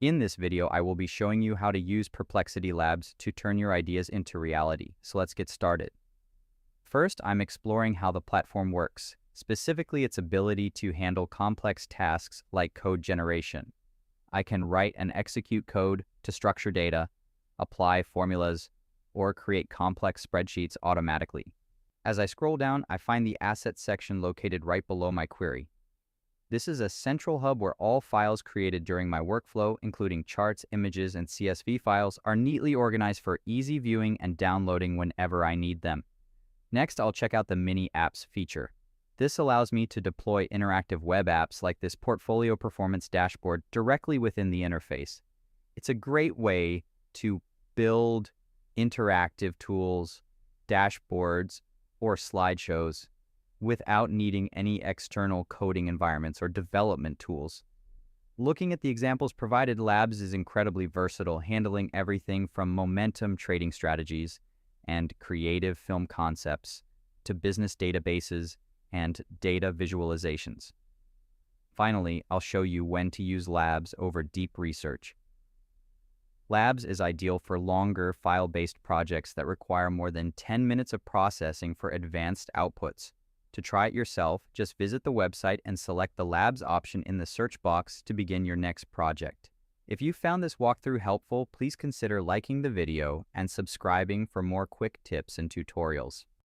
In this video, I will be showing you how to use Perplexity Labs to turn your ideas into reality. So let's get started. First, I'm exploring how the platform works, specifically its ability to handle complex tasks like code generation. I can write and execute code to structure data, apply formulas, or create complex spreadsheets automatically. As I scroll down, I find the Assets section located right below my query. This is a central hub where all files created during my workflow, including charts, images, and CSV files, are neatly organized for easy viewing and downloading whenever I need them. Next, I'll check out the Mini Apps feature. This allows me to deploy interactive web apps like this portfolio performance dashboard directly within the interface. It's a great way to build interactive tools, dashboards, or slideshows without needing any external coding environments or development tools. Looking at the examples provided, Labs is incredibly versatile, handling everything from momentum trading strategies and creative film concepts to business databases and data visualizations. Finally, I'll show you when to use Labs over deep research. Labs is ideal for longer file-based projects that require more than 10 minutes of processing for advanced outputs. To try it yourself, just visit the website and select the Labs option in the search box to begin your next project. If you found this walkthrough helpful, please consider liking the video and subscribing for more quick tips and tutorials.